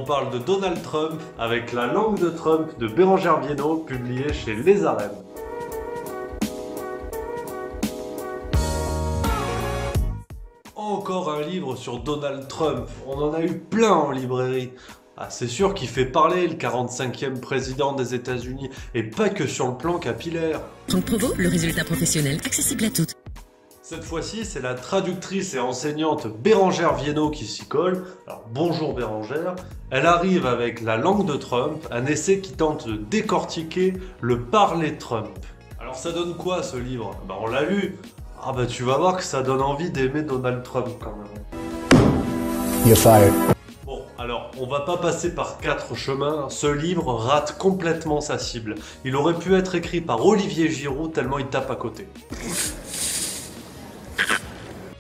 parle de Donald Trump avec La langue de Trump de Bérengère Viennot, publié chez Les Arènes. Encore un livre sur Donald Trump, on en a eu plein en librairie. Ah, c'est sûr qu'il fait parler le 45e président des États-Unis, et pas que sur le plan capillaire. Franck Provost, le résultat professionnel accessible à toutes. Cette fois-ci, c'est la traductrice et enseignante Bérengère Viennot qui s'y colle. Alors bonjour Bérengère. Elle arrive avec La langue de Trump, un essai qui tente de décortiquer le parler Trump. Alors ça donne quoi ce livre? On l'a lu. Ah bah tu vas voir que ça donne envie d'aimer Donald Trump quand même. You're fired. Bon, alors on va pas passer par 4 chemins, ce livre rate complètement sa cible. Il aurait pu être écrit par Olivier Giroud tellement il tape à côté.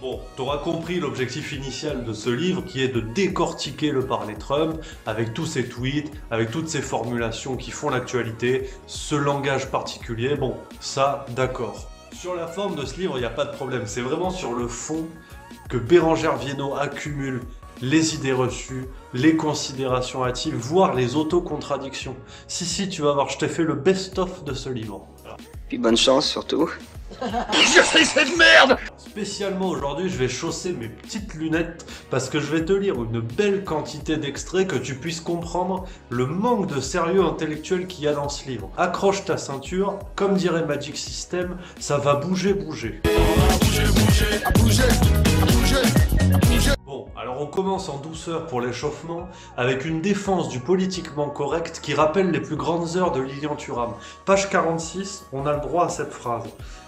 Bon, t'auras compris l'objectif initial de ce livre qui est de décortiquer le parler Trump avec tous ses tweets, avec toutes ses formulations qui font l'actualité, ce langage particulier, bon, ça, d'accord. Sur la forme de ce livre, il n'y a pas de problème, c'est vraiment sur le fond que Bérengère Viennot accumule les idées reçues, les considérations hâtives, voire les autocontradictions. Si, tu vas voir, je t'ai fait le best-of de ce livre. Puis bonne chance surtout. Je sais cette merde! Spécialement aujourd'hui, je vais chausser mes petites lunettes parce que je vais te lire une belle quantité d'extraits que tu puisses comprendre le manque de sérieux intellectuel qu'il y a dans ce livre. Accroche ta ceinture, comme dirait Magic System, ça va bouger. Bon, alors on commence en douceur pour l'échauffement avec une défense du politiquement correct qui rappelle les plus grandes heures de Lilian Thuram. Page 46, on a le droit à cette phrase.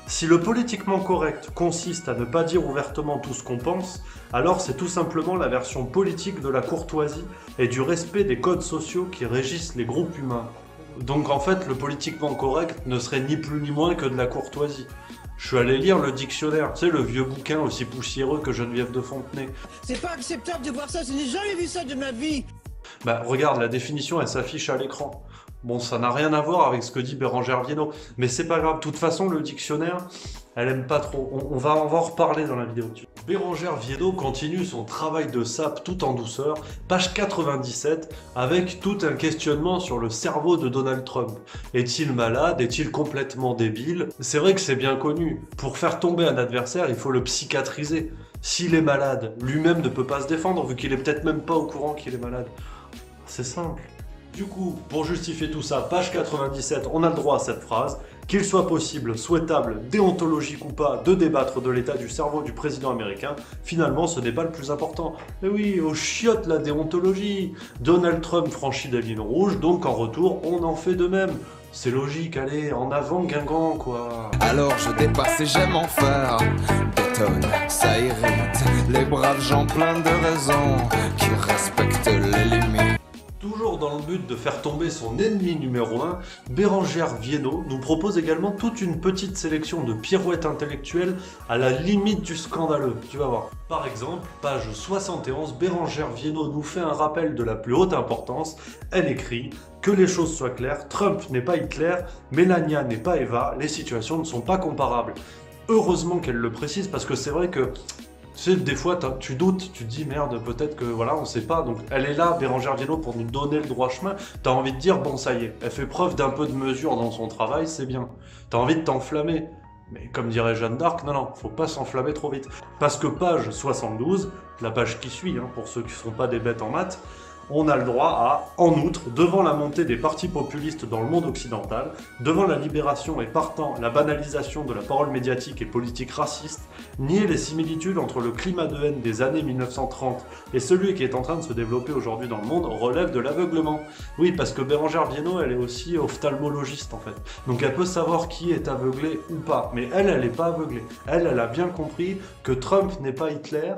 Si le politiquement correct consiste à ne pas dire ouvertement tout ce qu'on pense, alors c'est tout simplement la version politique de la courtoisie et du respect des codes sociaux qui régissent les groupes humains. Donc en fait, le politiquement correct ne serait ni plus ni moins que de la courtoisie. Je suis allé lire le dictionnaire, tu sais, le vieux bouquin aussi poussiéreux que Geneviève de Fontenay. C'est pas acceptable de voir ça, je n'ai jamais vu ça de ma vie. Bah regarde, la définition elle s'affiche à l'écran. Bon, ça n'a rien à voir avec ce que dit Bérengère Viennot, mais c'est pas grave, de toute façon le dictionnaire, elle aime pas trop, on va en reparler dans la vidéo. Bérengère Viennot continue son travail de sape tout en douceur, page 97, avec tout un questionnement sur le cerveau de Donald Trump. Est-il malade? Est-il complètement débile? C'est vrai que c'est bien connu, pour faire tomber un adversaire, il faut le psychiatriser. S'il est malade, lui-même ne peut pas se défendre, vu qu'il est peut-être même pas au courant qu'il est malade. C'est simple. Du coup, pour justifier tout ça, page 97, on a le droit à cette phrase. Qu'il soit possible, souhaitable, déontologique ou pas, de débattre de l'état du cerveau du président américain, finalement ce n'est pas le plus important. Mais oui, aux chiottes la déontologie. Donald Trump franchit des lignes rouges, donc en retour, on en fait de même. C'est logique, allez, en avant Guingamp, quoi. Alors je dépasse et j'aime en faire des tonnes, ça irrite les braves gens pleins de raisons qui respectent les limites. Toujours dans le but de faire tomber son ennemi numéro 1, Bérengère Viennot nous propose également toute une petite sélection de pirouettes intellectuelles à la limite du scandaleux, tu vas voir. Par exemple, page 71, Bérengère Viennot nous fait un rappel de la plus haute importance. Elle écrit « Que les choses soient claires, Trump n'est pas Hitler, Melania n'est pas Eva, les situations ne sont pas comparables. » Heureusement qu'elle le précise parce que c'est vrai que tu sais, des fois, tu doutes, tu te dis merde, peut-être que voilà, on sait pas. Donc elle est là, Bérengère Viennot, pour nous donner le droit chemin. T'as envie de dire, bon, ça y est, elle fait preuve d'un peu de mesure dans son travail, c'est bien. T'as envie de t'enflammer. Mais comme dirait Jeanne d'Arc, non, faut pas s'enflammer trop vite. Parce que page 72, la page qui suit, hein, pour ceux qui ne sont pas des bêtes en maths, on a le droit à, en outre, devant la montée des partis populistes dans le monde occidental, devant la libération et partant la banalisation de la parole médiatique et politique raciste, nier les similitudes entre le climat de haine des années 1930 et celui qui est en train de se développer aujourd'hui dans le monde relève de l'aveuglement. Oui, parce que Bérengère Viennot, elle est aussi ophtalmologiste en fait. Donc elle peut savoir qui est aveuglé ou pas. Mais elle n'est pas aveuglée. Elle a bien compris que Trump n'est pas Hitler,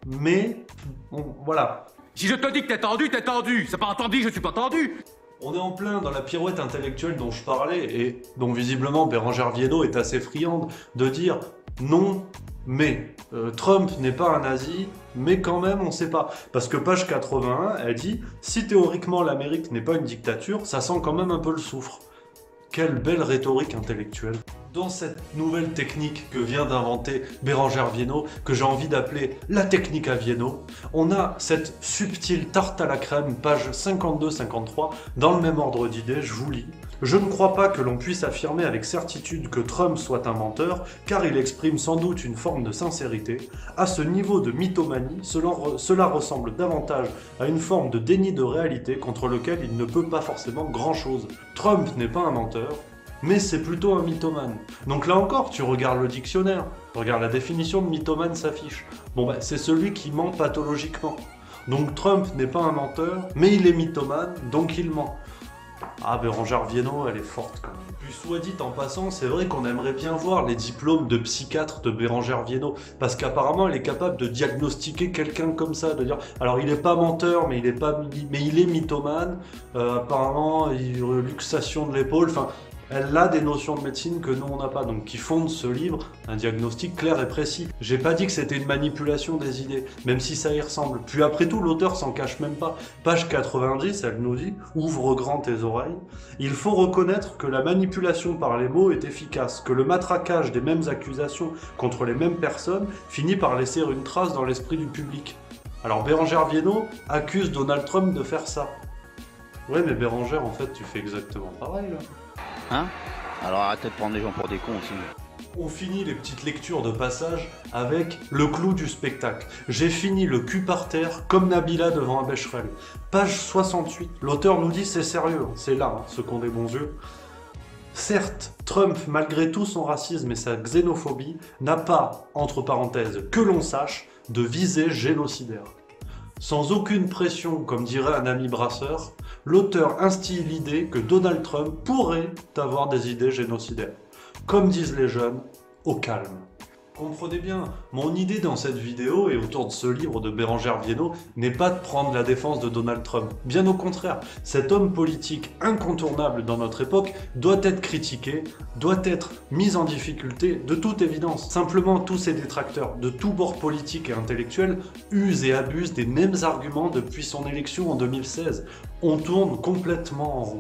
mais bon, voilà. Si je te dis que t'es tendu, c'est pas entendu que je suis pas tendu. On est en plein dans la pirouette intellectuelle dont je parlais et dont visiblement Bérengère Viennot est assez friande de dire non, mais Trump n'est pas un nazi, mais quand même on sait pas. Parce que page 81, elle dit « Si théoriquement l'Amérique n'est pas une dictature, ça sent quand même un peu le soufre ». Quelle belle rhétorique intellectuelle. Dans cette nouvelle technique que vient d'inventer Bérengère Viennot, que j'ai envie d'appeler la technique à Viennot, on a cette subtile tarte à la crème, page 52-53, dans le même ordre d'idées, je vous lis. Je ne crois pas que l'on puisse affirmer avec certitude que Trump soit un menteur, car il exprime sans doute une forme de sincérité. À ce niveau de mythomanie, cela ressemble davantage à une forme de déni de réalité contre lequel il ne peut pas forcément grand-chose. Trump n'est pas un menteur, mais c'est plutôt un mythomane. Donc là encore, tu regardes le dictionnaire, tu regardes la définition de mythomane s'affiche. Bon bah c'est celui qui ment pathologiquement. Donc Trump n'est pas un menteur, mais il est mythomane, donc il ment. Ah, Bérengère Viennot, elle est forte quand même. Puis soit dit en passant, c'est vrai qu'on aimerait bien voir les diplômes de psychiatre de Bérengère Viennot, parce qu'apparemment elle est capable de diagnostiquer quelqu'un comme ça, de dire, alors il est pas menteur, mais il est mythomane, apparemment, luxation de l'épaule, enfin... Elle a des notions de médecine que nous on n'a pas, donc qui fondent ce livre, un diagnostic clair et précis. J'ai pas dit que c'était une manipulation des idées, même si ça y ressemble. Puis après tout, l'auteur s'en cache même pas. Page 90, elle nous dit « Ouvre grand tes oreilles ». Il faut reconnaître que la manipulation par les mots est efficace, que le matraquage des mêmes accusations contre les mêmes personnes finit par laisser une trace dans l'esprit du public. Alors Bérengère Viennot accuse Donald Trump de faire ça. Ouais, mais Bérengère, en fait, tu fais exactement pareil, là. Hein? Alors arrêtez de prendre les gens pour des cons aussi. On finit les petites lectures de passage avec le clou du spectacle. J'ai fini le cul par terre comme Nabila devant un Becherel. Page 68, l'auteur nous dit c'est sérieux, c'est là, hein, ceux qui ont des bons yeux. Certes, Trump, malgré tout son racisme et sa xénophobie, n'a pas, entre parenthèses, que l'on sache, de visée génocidaire. Sans aucune pression, comme dirait un ami brasseur, l'auteur instille l'idée que Donald Trump pourrait avoir des idées génocidaires. Comme disent les jeunes, au calme. Comprenez bien, mon idée dans cette vidéo et autour de ce livre de Bérengère Viennot n'est pas de prendre la défense de Donald Trump. Bien au contraire, cet homme politique incontournable dans notre époque doit être critiqué, doit être mis en difficulté de toute évidence. Simplement, tous ces détracteurs de tous bords politiques et intellectuels usent et abusent des mêmes arguments depuis son élection en 2016. On tourne complètement en rond.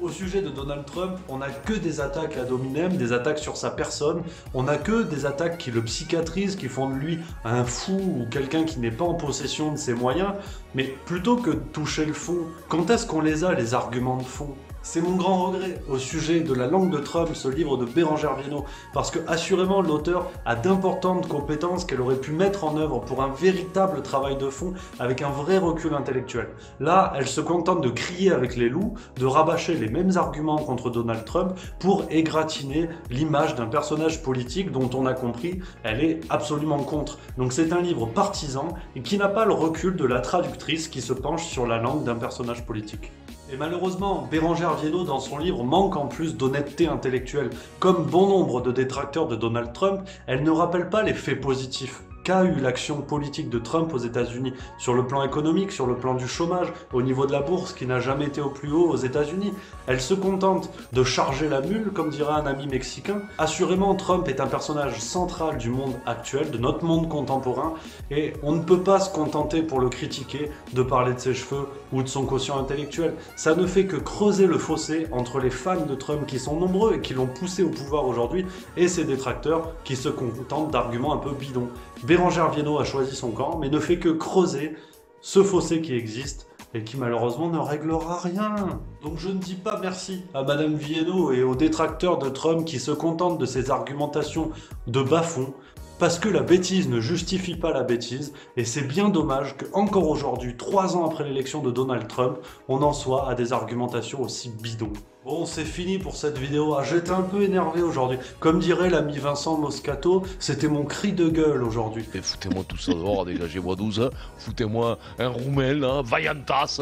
Au sujet de Donald Trump, on n'a que des attaques ad hominem, des attaques sur sa personne, on n'a que des attaques qui le psychiatrisent, qui font de lui un fou ou quelqu'un qui n'est pas en possession de ses moyens, mais plutôt que de toucher le fond, quand est-ce qu'on les a, les arguments de fond ? C'est mon grand regret au sujet de la langue de Trump, ce livre de Bérengère Viennot, parce que assurément l'auteur a d'importantes compétences qu'elle aurait pu mettre en œuvre pour un véritable travail de fond avec un vrai recul intellectuel. Là, elle se contente de crier avec les loups, de rabâcher les mêmes arguments contre Donald Trump pour égratigner l'image d'un personnage politique dont on a compris, elle est absolument contre. Donc c'est un livre partisan et qui n'a pas le recul de la traductrice qui se penche sur la langue d'un personnage politique. Et malheureusement, Bérengère Viennot dans son livre manque en plus d'honnêteté intellectuelle. Comme bon nombre de détracteurs de Donald Trump, elle ne rappelle pas les faits positifs qu'a eu l'action politique de Trump aux États-Unis, sur le plan économique, sur le plan du chômage, au niveau de la bourse qui n'a jamais été au plus haut aux États-Unis. Elle se contente de charger la mule, comme dirait un ami mexicain. Assurément, Trump est un personnage central du monde actuel, de notre monde contemporain, et on ne peut pas se contenter pour le critiquer de parler de ses cheveux ou de son quotient intellectuel. Ça ne fait que creuser le fossé entre les fans de Trump qui sont nombreux et qui l'ont poussé au pouvoir aujourd'hui, et ses détracteurs qui se contentent d'arguments un peu bidons. Bérengère Viennot a choisi son camp, mais ne fait que creuser ce fossé qui existe et qui malheureusement ne réglera rien. Donc je ne dis pas merci à Madame Viennot et aux détracteurs de Trump qui se contentent de ces argumentations de bas-fond, parce que la bêtise ne justifie pas la bêtise, et c'est bien dommage qu'encore aujourd'hui, 3 ans après l'élection de Donald Trump, on en soit à des argumentations aussi bidons. Bon, c'est fini pour cette vidéo. Ah, j'étais un peu énervé aujourd'hui. Comme dirait l'ami Vincent Moscato, c'était mon cri de gueule aujourd'hui. Et foutez-moi tout ça dehors, dégagez-moi 12, foutez-moi un roumel, hein, vaillantas.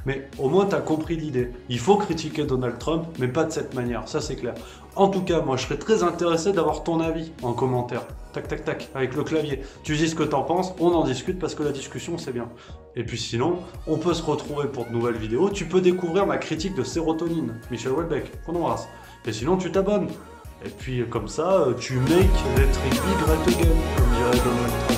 Mais au moins t'as compris l'idée. Il faut critiquer Donald Trump, mais pas de cette manière, ça c'est clair. En tout cas, moi je serais très intéressé d'avoir ton avis en commentaire. Tac tac tac, avec le clavier. Tu dis ce que t'en penses, on en discute parce que la discussion c'est bien. Et puis sinon, on peut se retrouver pour de nouvelles vidéos. Tu peux découvrir ma critique de sérotonine, Michel Houellebecq, qu'on embrasse. Et sinon tu t'abonnes. Et puis comme ça, tu make les trucs great again, comme dirait Donald Trump.